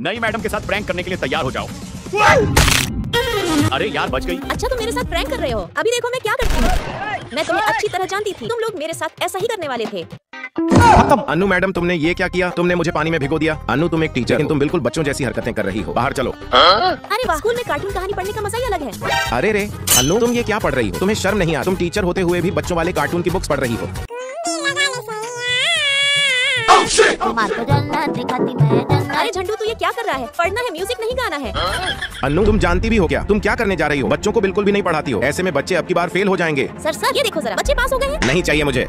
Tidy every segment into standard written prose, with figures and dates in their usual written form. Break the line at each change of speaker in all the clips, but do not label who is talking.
नई मैडम के साथ प्रैंक करने के लिए तैयार हो जाओ। अरे यार बच गई।
अच्छा तुम मेरे साथ प्रैंक कर रहे हो। अभी देखो मैं क्या करती हूँ। मैं तुम्हें अच्छी तरह जानती थी, तुम लोग मेरे साथ ऐसा ही करने वाले थे।
अनु मैडम तुमने ये क्या किया? तुमने मुझे पानी में भिगो दिया। अनु तुम एक टीचर, लेकिन तुम बिल्कुल बच्चों जैसी हरकतें कर रही हो। बाहर चलो।
अरे वाह, स्कूल में कार्टून कहानी पढ़ने का मजा ही अलग है।
अरे रे अनु, तुम ये क्या पढ़ रही हो? तुम्हें शर्म नहीं आ? तुम टीचर होते हुए भी बच्चों वाले कार्टून की बुक्स पढ़ रही हो।
अरे झंडू तू ये क्या कर रहा है? पढ़ना है, म्यूजिक नहीं गाना है।
अनु तुम जानती भी हो क्या? तुम क्या करने जा रही हो? बच्चों को बिल्कुल भी नहीं पढ़ाती हो। ऐसे में बच्चे अब की बार फेल हो जाएंगे।
सर ये देखो जरा, बच्चे पास हो गए हैं।
नहीं चाहिए मुझे।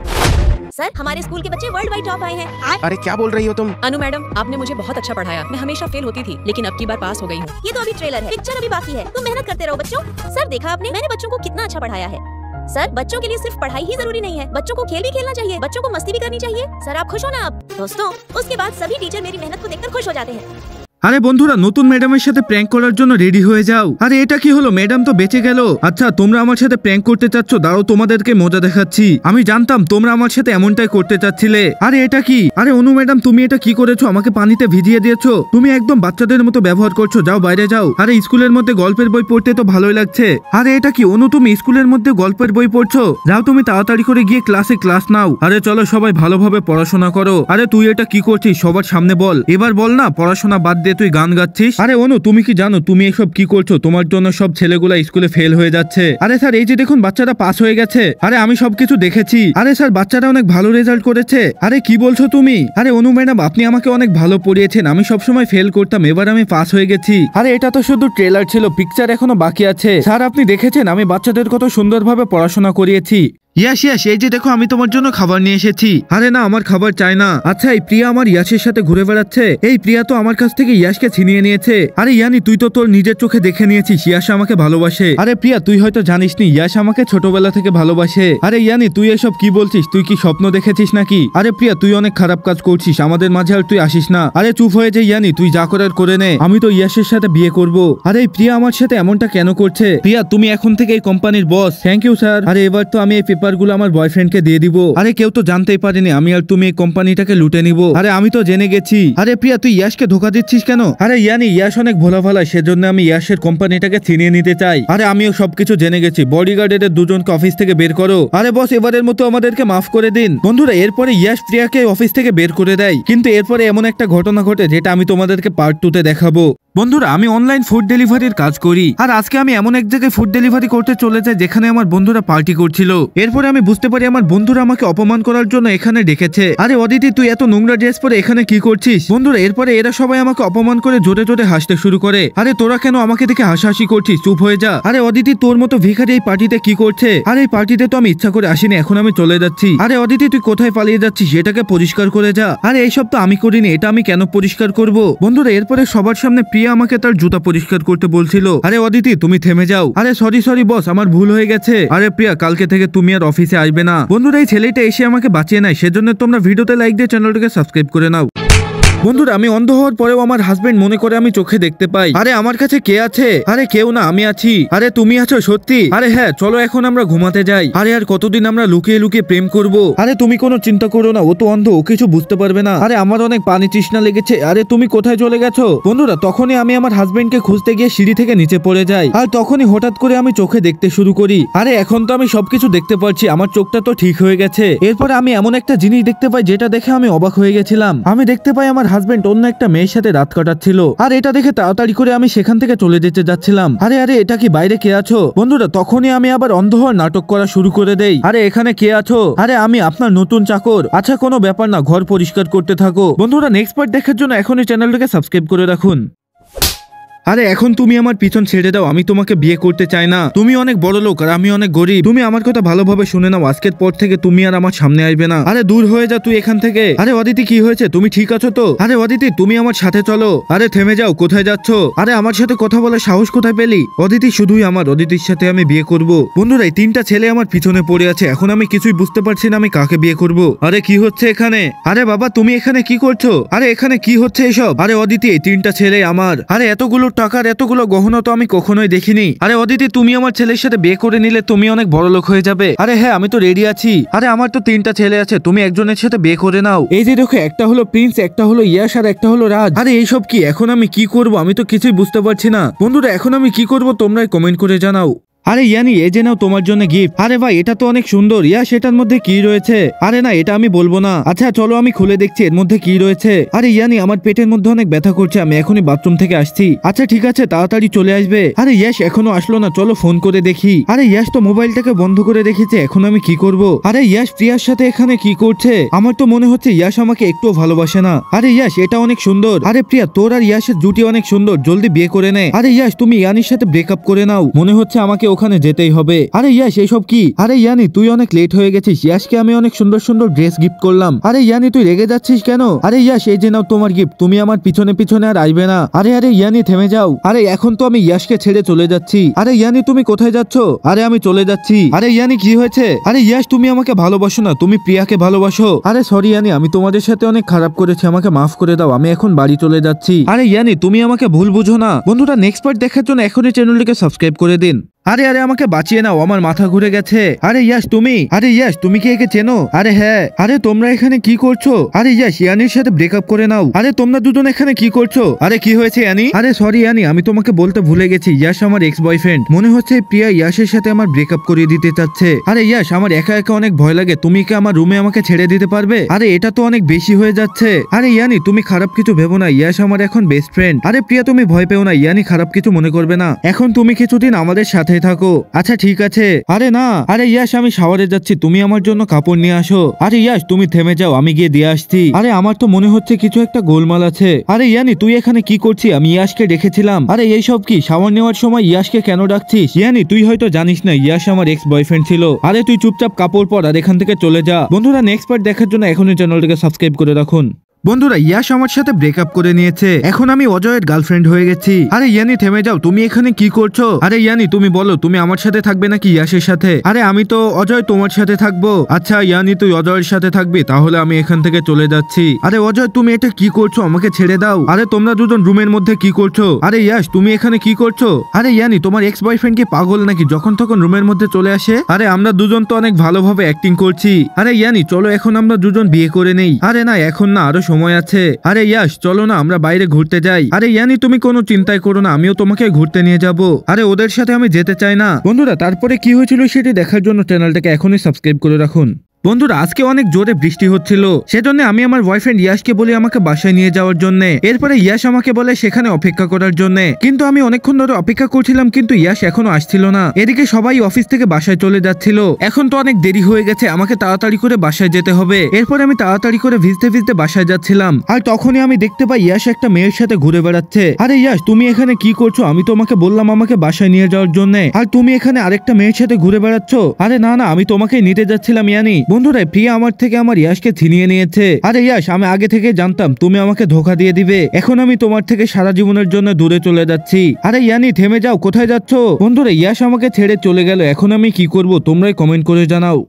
सर हमारे स्कूल के बच्चे वर्ल्ड वाइड टॉप आए हैं।
अरे क्या बोल रही हो तुम?
अनु मैडम आपने मुझे बहुत अच्छा पढ़ाया। मैं हमेशा फेल होती थी, लेकिन अब की बार पास हो गई हूँ।
ये तो अभी ट्रेलर है, पिक्चर अभी बाकी है। तुम मेहनत करते रहो बच्चों। सर देखा आपने, मैंने बच्चों को कितना अच्छा पढ़ाया है। सर बच्चों के लिए सिर्फ पढ़ाई ही जरूरी नहीं है, बच्चों को खेल भी खेलना चाहिए, बच्चों को मस्ती भी करनी चाहिए। सर आप खुश हो ना? अब दोस्तों उसके बाद सभी टीचर मेरी मेहनत को देखकर खुश हो जाते हैं।
আরে বন্ধুরা, নতুন ম্যাডামের সাথে প্র্যাঙ্ক করার জন্য রেডি হয়ে যাও। আরে এটা কি হলো? ম্যাডাম তো বেঁচে গেল। আচ্ছা তোমরা আমার সাথে প্র্যাঙ্ক করতে চাচ্ছ, দাঁড়াও তোমাদেরকে মজা দেখাচ্ছি। আমি জানতাম তোমরা আমার সাথে এমনটাই করতে চাচ্ছিলে। আরে এটা কি? আরে অনু ম্যাডাম তুমি এটা কি করেছো? আমাকে পানিতে ভিজিয়ে দিয়েছো। তুমি একদম বাচ্চাদের মতো ব্যবহার করছো। যাও বাইরে যাও। আরে স্কুলের মধ্যে গল্পের বই পড়তে তো ভালোই লাগছে। আরে এটা কি অনু, তুমি স্কুলের মধ্যে গল্পের বই পড়ছো? যাও তুমি তাড়াতাড়ি করে গিয়ে ক্লাসে ক্লাস নাও। আরে চলো সবাই ভালোভাবে পড়াশোনা করো। আরে তুই এটা কি করছিস? সবার সামনে বল। এবার বল না, পড়াশোনা বাদ দিয়ে তুই গান গাচ্ছিস। আরে অনু তুমি কি জানো তুমি এসব কি করছো? তোমার জন্য সব ছেলেগুলা স্কুলে ফেল হয়ে যাচ্ছে। আরে স্যার এই যে দেখুন বাচ্চারা পাস হয়ে গেছে। আরে আমি সবকিছু দেখেছি। আরে স্যার বাচ্চারা অনেক ভালো রেজাল্ট করেছে। আরে কি বলছো তুমি? আরে অনু ম্যাডাম আপনি আমাকে অনেক ভালো পড়িয়েছেন, আমি সবসময় ফেল করতাম, এবার আমি পাস হয়ে গেছি। আরে এটা তো শুধু ট্রেলার ছিল, পিকচার এখনো বাকি আছে। স্যার আপনি দেখেছেন আমি বাচ্চাদের কত সুন্দরভাবে পড়াশোনা করিয়েছি। ইয়াস এই যে দেখো আমি তোমার জন্য খাবার নিয়ে এসেছি। আরে না আমার খাবার চাই না। আচ্ছা এই প্রিয়া আমার ইয়াসের সাথে ঘুরে বেড়াচ্ছে। এই প্রিয়া তো আমার কাছ থেকে ইয়াসকে ছিনিয়ে নিয়েছে। আরে ইয়ানি তুই তো তোর নিজের চোখে দেখে নিয়েছিস ইয়াস আমাকে ভালোবাসে। আরে প্রিয়া তুই হয়তো জানিস নি ইয়াস আমাকে ছোটবেলা থেকে ভালোবাসে। আরে ইয়ানি তুই এসব কি বলছিস? তুই কি স্বপ্ন দেখেছিস নাকি? আরে প্রিয়া তুই অনেক খারাপ কাজ করছিস, আমাদের মাঝে আর তুই আসিস না। আরে চুপ হয়ে যে ইয়ানি, তুই যা করার করে নে, আমি তো ইয়াসের সাথে বিয়ে করব। আরে এই প্রিয়া আমার সাথে এমনটা কেন করছে? প্রিয়া তুমি এখন থেকে এই কোম্পানির বস। Thank you sir. আরে এবার তো আমি এই পেপারগুলো আমার বয়ফ্রেন্ড কে দিয়ে দিব। আরে কেউ তো জানতেই পারেনি আমি আর তুমি এই কোম্পানিটাকে লুটে নিব। আরে আমি তো জেনে গেছি। আরে প্রিয়া তুই ইয়াসকে ধোকা দিচ্ছিস কেন? আরে ইয়ানি ইয়াস অনেক ভোলা ভালা, সেজন্য আমি ইয়াসের কোম্পানিটাকে ছিনিয়ে নিতে চাই। আরে আমিও সবকিছু জেনে গেছি। বডিগার্ডের দুজনকে অফিস থেকে বের করো। আরে বস এবারের মতো আমাদেরকে মাফ করে দিন। বন্ধুরা এরপরে ইয়াস প্রিয়াকে অফিস থেকে বের করে দেয়, কিন্তু এরপরে এমন একটা ঘটনা ঘটে যেটা আমি তোমাদেরকে পার্ট 2 তে দেখাবো। বন্ধুরা আমি অনলাইন ফুড ডেলিভারির কাজ করি, আর আজকে আমি এমন এক জায়গায় ফুড ডেলিভারি করতে চলে যাই যেখানে আমার বন্ধুরা পার্টি করছিল। এরপরে আমি বুঝতে পারি আমার বন্ধুরা আমাকে অপমান করার জন্য এখানে ডেকেছে। আরে অদিতি তুই এত নোংরা ড্রেস পরে এখানে কি করছিস? বন্ধুরা এরপরে এরা সবাই আমাকে অপমান করে জোরে জোরে হাসতে শুরু করে। আরে তোরা কেন আমাকে দেখে হাসাহাসি করছিস? চুপ হয়ে যা। আরে অদিতি তোর মতো ভিখারি এই পার্টিতে কি করছে? আরে এই পার্টিতে তো আমি ইচ্ছা করে আসিনি, এখন আমি চলে যাচ্ছি। আরে অদিতি তুই কোথায় পালিয়ে যাচ্ছিস? এটাকে পরিষ্কার করে যা। আরে এইসব তো আমি করিনি, এটা আমি কেন পরিষ্কার করব? বন্ধুরা এরপরে সবার সামনে প্রিয়া আমাকে তার জুতা পরিষ্কার করতে বলছিল। আরে অদিতি তুমি থেমে যাও। আরে সরি বস আমার ভুল হয়ে গেছে। আরে প্রিয়া কালকে থেকে তুমি আর অফিসে আসবে না। বন্ধুরা এই ছেলেটা এসে আমাকে বাঁচিয়ে নেয়, সেজন্য তোমরা ভিডিওতে লাইক দিয়ে চ্যানেলটাকে সাবস্ক্রাইব করে নাও। বন্ধুরা আমি অন্ধ হওয়ার পরেও আমার হাজবেন্ড মনে করে আমি চোখে দেখতে পাই। আরে আমার কাছে কে আছে? আরে কেউ না, আমি আছি। আরে তুমি আছো সত্যি? আরে হ্যাঁ চলো এখন আমরা ঘুমাতে যাই। আরে আর কতদিন আমরা লুকিয়ে লুকিয়ে প্রেম করব? আরে তুমি কোনো চিন্তা করো না, ও তো অন্ধ, ও কিছু বুঝতে পারবে না। আরে আমার অনেক পানি তৃষ্ণা লেগেছে। আরে তুমি কোথায় চলে গেছো? বন্ধুরা তখনই আমি আমার হাজবেন্ডকে খুঁজতে গিয়ে সিঁড়ি থেকে নিচে পড়ে যাই, আর তখনই হঠাৎ করে আমি চোখে দেখতে শুরু করি। আরে এখন তো আমি সবকিছু দেখতে পাচ্ছি, আমার চোখটা তো ঠিক হয়ে গেছে। এরপরে আমি এমন একটা জিনিস দেখতে পাই যেটা দেখে আমি অবাক হয়ে গেছিলাম। আমি দেখতে পাই আমার হাজবেন্ড অন্য একটা মেয়ের সাথে রাত কাটাচ্ছিল, আর এটা দেখে তাড়াতাড়ি করে আমি সেখান থেকে চলে যেতে যাচ্ছিলাম। আরে এটা কি বাইরে কে আছো? বন্ধুরা তখনই আমি আবার অন্ধ হওয়ার নাটক করা শুরু করে দেই। আরে এখানে কে আছো? আরে আমি আপনার নতুন চাকর। আচ্ছা কোনো ব্যাপার না, ঘর পরিষ্কার করতে থাকো। বন্ধুরা নেক্সট পার্ট দেখার জন্য এখনই চ্যানেলটাকে সাবস্ক্রাইব করে রাখুন। আরে এখন তুমি আমার পিছন ছেড়ে দাও, আমি তোমাকে বিয়ে করতে চাই না। তুমি অনেক বড় লোক আর আমি অনেক গরিব। তুমি আমার কথা ভালোভাবে শুনে নাও, আজকের পর থেকে তুমি আর আমার সামনে আসবে না। আরে দূর হয়ে যা তুই এখান থেকে। আরে অদিতি কি হয়েছে? তুমি ঠিক আছো তো? আরে অদিতি তুমি আমার সাথে চলো। আরে থেমে যাও, কোথায় যাচ্ছ? আরে আমার সাথে কথা বলার সাহস কোথায় পেলি? অদিতি শুধুই আমার, অদিতির সাথে আমি বিয়ে করব। বন্ধুরা এই 3টা ছেলে আমার পিছনে পড়ে আছে, এখন আমি কিছুই বুঝতে পারছি না আমি কাকে বিয়ে করব। আরে কি হচ্ছে এখানে? আরে বাবা তুমি এখানে কি করছো? আরে এখানে কি হচ্ছে এসব? আরে অদিতি এই 3টা ছেলে আমার। আরে এতগুলো টাকার এতগুলো গহনা তো আমি কখনোই দেখিনি। আরে অদিতি, তুমি আমার ছেলের সাথে বিয়ে করে নিলে তুমি অনেক বড় লোক হয়ে যাবে। আরে হ্যাঁ, আমি তো রেডি আছি। আরে আমার তো 3টা ছেলে আছে, তুমি একজনের সাথে বিয়ে করে নাও। এই যে দেখো, একটা হলো প্রিন্স, একটা হলো ইয়াশ আর একটা হলো রাজ। আরে এইসব কি? এখন আমি কি করব? আমি তো কিছুই বুঝতে পারছি না। বন্ধুরা, এখন আমি কি করব তোমরাই কমেন্ট করে জানাও। আরে ইয়ানি, এই যে নাও তোমার জন্য গিফট। আরে ভাই, এটা তো অনেক সুন্দর। ইয়াশ, এটার মধ্যে কি রয়েছে? আরে না, এটা আমি বলবো না। আচ্ছা চলো আমি খুলে দেখছি এর মধ্যে কি রয়েছে। আরে ইয়ানি, আমার পেটের মধ্যে অনেক ব্যথা করছে, আমি এখনই বাথরুম থেকে আসছি। আচ্ছা ঠিক আছে, তাড়াতাড়ি চলে আসবে। আরে ইয়াশ এখনো আসলো না, চলো ফোন করে দেখি। আরে ইয়াশ তো মোবাইলটাকে বন্ধ করে রেখেছে, এখন আমি কি করব? আরে ইয়াশ প্রিয়ার সাথে এখানে কি করছে? আমার তো মনে হচ্ছে ইয়াশ আমাকে একটুও ভালোবাসে না। আরে ইয়াশ, এটা অনেক সুন্দর। আরে প্রিয়া, তোর আর ইয়াশের জুটি অনেক সুন্দর, জলদি বিয়ে করে নে। আরে ইয়াশ, তুমি ইয়ানির সাথে ব্রেকআপ করে নাও। মনে হচ্ছে আমাকে ওখানে যেতেই হবে। আরে ইয়াশ, এসব কি? আরে ইয়ানি, তুই অনেক লেট হয়ে গেছিস। ইয়াশকে আমি অনেক সুন্দর সুন্দর ড্রেস গিফট করলাম। আরে ইয়ানি, তুই রেগে যাচ্ছিস কেন? আরে ইয়াশ, এই যে নাও তোমার গিফট, তুমি আমার পিছনে পিছনে আর আসবে না। আরে আরে ইয়ানি, থেমে যাও। আরে এখন তো আমি ইয়াশকে ছেড়ে চলে যাচ্ছি। আরে ইয়ানি, তুমি কোথায় যাচ্ছ? আরে আমি চলে যাচ্ছি। আরে ইয়ানি, কি হয়েছে? আরে ইয়াশ, তুমি আমাকে ভালোবাসো না, তুমি প্রিয়াকে ভালোবাসো। আরে সরি ইয়ানি, আমি তোমাদের সাথে অনেক খারাপ করেছি, আমাকে মাফ করে দাও, আমি এখন বাড়ি চলে যাচ্ছি। আরে ইয়ানি, তুমি আমাকে ভুল বুঝো না। বন্ধুরা, নেক্সট পার্ট দেখার জন্য এখনই চ্যানেলটিকে সাবস্ক্রাইব করে দিন। আরে আরে, আমাকে বাঁচিয়ে নাও, আমার মাথা ঘুরে গেছে। আরে ইয়াশ, তুমি? আরে ইয়াশ, তুমি কি একে চেনো? আরে হ্যাঁ। আরে তোমরা এখানে কি করছো? আরে ইয়াশ, ইয়ানির সাথে ব্রেকআপ করে নাও। আরে তোমরা দুজন এখানে কি করছো? আরে কি হয়েছে ইয়ানি? আরে সরি ইয়ানি, আমি তোমাকে বলতে ভুলে গেছি, ইয়াশ আমার এক্স বয়ফ্রেন্ড। মনে হচ্ছে প্রিয়া ইয়াশের সাথে আমার ব্রেকআপ করিয়ে দিতে চাচ্ছে। আরে ইয়াশ, আমার একা একা অনেক ভয় লাগে, তুমি কি আমার রুমে আমাকে ছেড়ে দিতে পারবে? আরে এটা তো অনেক বেশি হয়ে যাচ্ছে। আরে ইয়ানি, তুমি খারাপ কিছু ভেবো না, ইয়াশ আমার এখন বেস্ট ফ্রেন্ড। আরে প্রিয়া, তুমি ভয় পেও না, ইয়ানি খারাপ কিছু মনে করবে না। এখন তুমি কিছুদিন আমাদের সাথে থাকো। আচ্ছা ঠিক আছে। আরে না, আরে ইয়াশ, আমি শাওয়ারে যাচ্ছি, তুমি আমার জন্য কাপড় নিয়ে আসো। আরে ইয়াশ, তুমি থেমে যাও, আমি গিয়ে দিয়ে আসছি। আরে আমার তো মনে হচ্ছে কিছু একটা গোলমাল আছে। আরে ইয়ানি, তুই এখানে কি করছিস? আমি ইয়াশকে ডেকেছিলাম। আরে এইসব কি? শাওয়ার নেওয়ার সময় ইয়াশকে কেন ডাকছিস? ইয়ানি, তুই হয়তো জানিস না, ইয়াশ আমার এক্স বয়ফ্রেন্ড ছিল। আরে তুই চুপচাপ কাপড় পর আর এখান থেকে চলে যা। বন্ধুরা, নেক্সট পার্ট দেখার জন্য এখনই চ্যানেলটিকে সাবস্ক্রাইব করে রাখুন। বন্ধুরা, ইয়াশ আমার সাথে ব্রেকআপ করে নিয়েছে, এখন আমি অজয়ের গার্লফ্রেন্ড হয়ে গেছি। আরে ইয়ানি, থেমে যাও, তুমি এখানে কি করছো? আরে ইয়ানি, তুমি বলো, তুমি আমার সাথে থাকবে নাকি ইয়াশের সাথে? আরে আমি তো অজয় তোমার সাথে থাকবো। আচ্ছা ইয়ানি, তুই অজয়ের সাথে থাকবি, তাহলে আমি এখান থেকে চলে যাচ্ছি। আরে অজয়, তুমি এটা কি করছো? আমাকে ছেড়ে দাও। আরে তোমরা দুজন রুমের মধ্যে কি করছো? আরে ইয়াশ, তুমি এখানে কি করছো? আরে ইয়ানি, তোমার এক্স বয়ফ্রেন্ড কি পাগল নাকি, যখন তখন রুমের মধ্যে চলে আসে? আরে আমরা দুজন তো অনেক ভালোভাবে অ্যাক্টিং করছি। আরে ইয়ানি, চলো এখন আমরা দুজন বিয়ে করে নেই। আরে না, এখন না, আরো সময় আছে। আরে ইয়াশ, চলো না আমরা বাইরে ঘুরতে যাই। আরে ইয়ানি, তুমি কোনো চিন্তাই করো না, আমিও তোমাকে ঘুরতে নিয়ে যাব। আরে ওদের সাথে আমি যেতে চাই না। বন্ধুরা, তারপরে কি হয়েছিল সেটি দেখার জন্য চ্যানেলটাকে এখনই সাবস্ক্রাইব করে রাখুন। বন্ধুরা, আজকে অনেক জোরে বৃষ্টি হচ্ছিল, সেজন্য আমি আমার বয়ফ্রেন্ড ইয়াশকে বলি আমাকে বাসায় নিয়ে যাওয়ার জন্য। এরপরে ইয়াশ আমাকে বলে সেখানে অপেক্ষা করার জন্য, কিন্তু আমি অনেকক্ষণ ধরে অপেক্ষা করছিলাম, কিন্তু ইয়াশ এখনো আসছিল না। এদিকে সবাই অফিস থেকে বাসায় চলে যাচ্ছিল, এখন তো অনেক দেরি হয়ে গেছে, আমাকে তাড়াতাড়ি করে বাসায় যেতে হবে। এরপরে আমি তাড়াতাড়ি করে ভিজতে ভিজতে বাসায় যাচ্ছিলাম, আর তখনই আমি দেখতে পাই ইয়াশ একটা মেয়ের সাথে ঘুরে বেড়াচ্ছে। আরে ইয়াশ, তুমি এখানে কি করছো? আমি তোমাকে বললাম আমাকে বাসায় নিয়ে যাওয়ার জন্য, আর তুমি এখানে আরেকটা মেয়ের সাথে ঘুরে বেড়াচ্ছ। আরে না না, আমি তোমাকে নিতে যাচ্ছিলাম ইয়ানি। বন্ধুরা, প্রিয়া আমার থেকে আমার ইয়াশকে ছিনিয়ে নিয়েছে। আরে ইয়াশ, আমি আগে থেকে জানতাম তুমি আমাকে ধোকা দিয়ে দিবে, এখন আমি তোমার থেকে সারা জীবনের জন্য দূরে চলে যাচ্ছি। আরে ইয়ানি, থেমে যাও, কোথায় যাচ্ছ? বন্ধুরা, ইয়াশ আমাকে ছেড়ে চলে গেল, এখন আমি কি করব তোমরাই কমেন্ট করে জানাও।